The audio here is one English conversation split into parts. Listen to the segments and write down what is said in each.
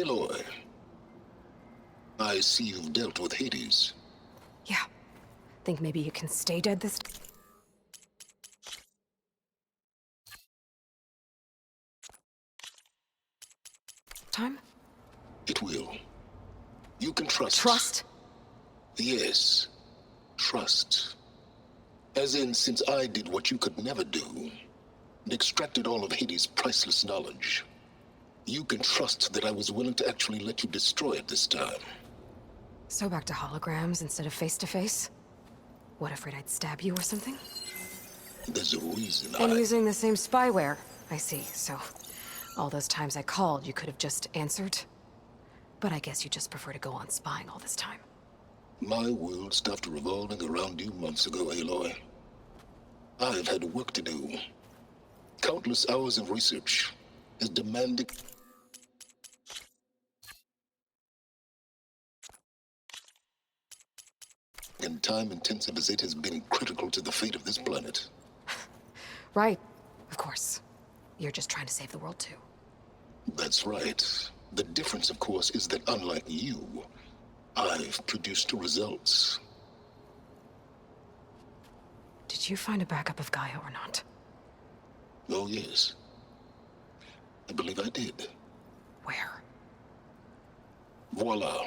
Aloy, I see you've dealt with Hades. Yeah. Think maybe you can stay dead this time? It will. You can trust. Trust? Yes. Trust. As in, since I did what you could never do, and extracted all of Hades' priceless knowledge, you can trust that I was willing to actually let you destroy it this time. So back to holograms instead of face-to-face? What, afraid I'd stab you or something? There's a reason And using the same spyware. I see, so all those times I called, you could have just answered? But I guess you just prefer to go on spying all this time. My world stopped revolving around you months ago, Aloy. I've had work to do. Countless hours of research has demanded... and time-intensive as it has been critical to the fate of this planet. Right, of course. You're just trying to save the world too. That's right. The difference, of course, is that unlike you, I've produced results. Did you find a backup of Gaia or not? Oh, yes. I believe I did. Where? Voila.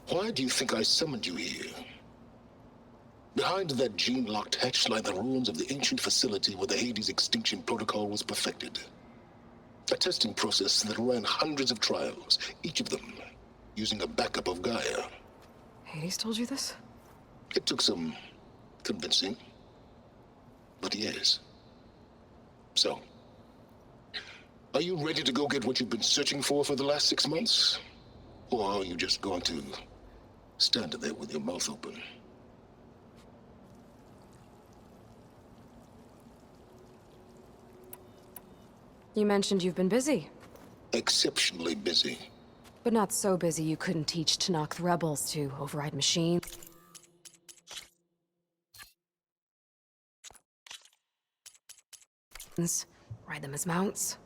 Why do you think I summoned you here? Behind that gene-locked hatch lie the ruins of the ancient facility where the Hades extinction protocol was perfected. A testing process that ran hundreds of trials, each of them using a backup of Gaia. Hades told you this? It took some convincing, but yes. So, are you ready to go get what you've been searching for the last 6 months? Or are you just going to stand there with your mouth open? You mentioned you've been busy. Exceptionally busy. But not so busy you couldn't teach Tanakh the rebels to override machines. Ride them as mounts.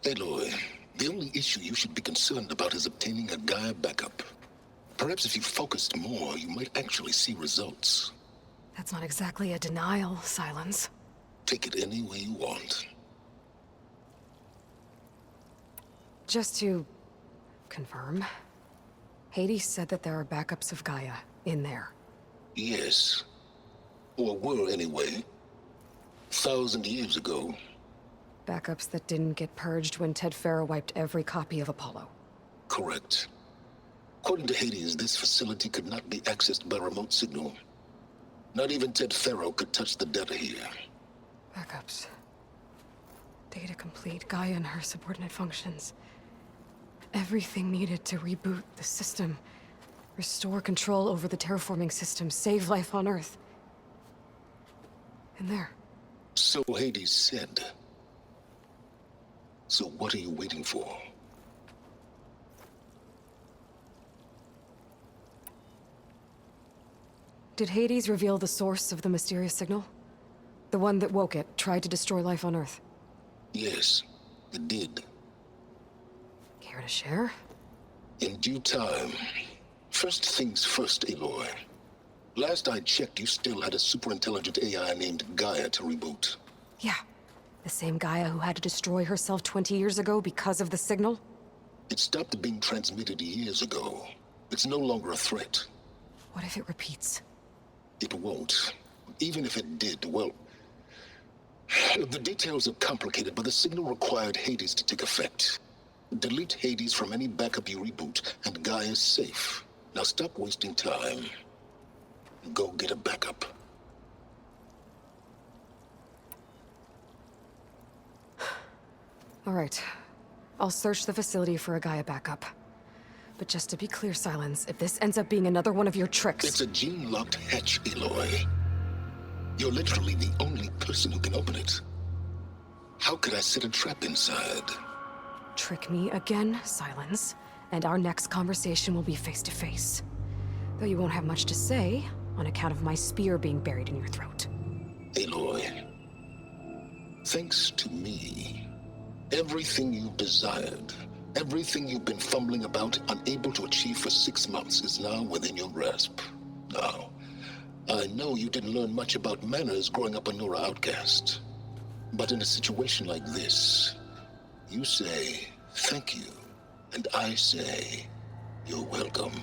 Aloy, the only issue you should be concerned about is obtaining a Gaia backup. Perhaps if you focused more, you might actually see results. That's not exactly a denial, Sylens. Take it any way you want. Just to confirm, Hades said that there are backups of Gaia in there. Yes. Or were anyway. 1,000 years ago. Backups that didn't get purged when Ted Farrow wiped every copy of Apollo. Correct. According to Hades, this facility could not be accessed by remote signal. Not even Ted Farrow could touch the data here. Backups. Data complete, Gaia and her subordinate functions. Everything needed to reboot the system. Restore control over the terraforming system, save life on Earth. In there. So Hades said. So what are you waiting for? Did Hades reveal the source of the mysterious signal? The one that woke it, tried to destroy life on Earth? Yes, it did. Care to share? In due time. First things first, Aloy. Last I checked, you still had a superintelligent AI named Gaia to reboot. Yeah. The same Gaia who had to destroy herself 20 years ago because of the signal? It stopped being transmitted years ago. It's no longer a threat. What if it repeats? It won't. Even if it did, well... The details are complicated, but the signal required Hades to take effect. Delete Hades from any backup you reboot, and Gaia's safe. Now stop wasting time. Go get a backup. All right. I'll search the facility for a Gaia backup. But just to be clear, Sylens, if this ends up being another one of your tricks... It's a gene-locked hatch, Aloy. You're literally the only person who can open it. How could I set a trap inside? Trick me again, Sylens, and our next conversation will be face-to-face. Though you won't have much to say, on account of my spear being buried in your throat. Aloy, thanks to me, everything you desired, everything you've been fumbling about, unable to achieve for 6 months, is now within your grasp. Now, I know you didn't learn much about manners growing up a Nora outcast. But in a situation like this, you say, thank you, and I say, you're welcome.